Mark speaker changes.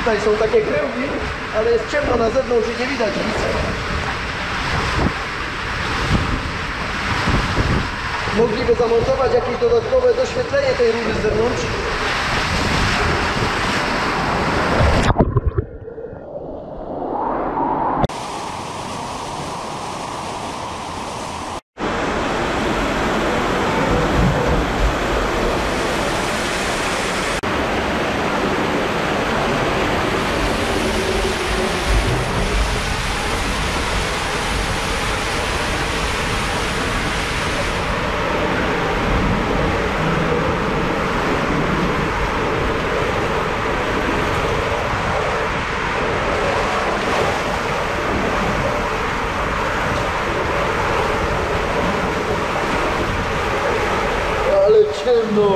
Speaker 1: Tutaj są takie kręgi, ale jest ciemno na zewnątrz i nie widać nic. Mogliby zamontować jakieś dodatkowe doświetlenie tej rury z zewnątrz. Ale ciemno!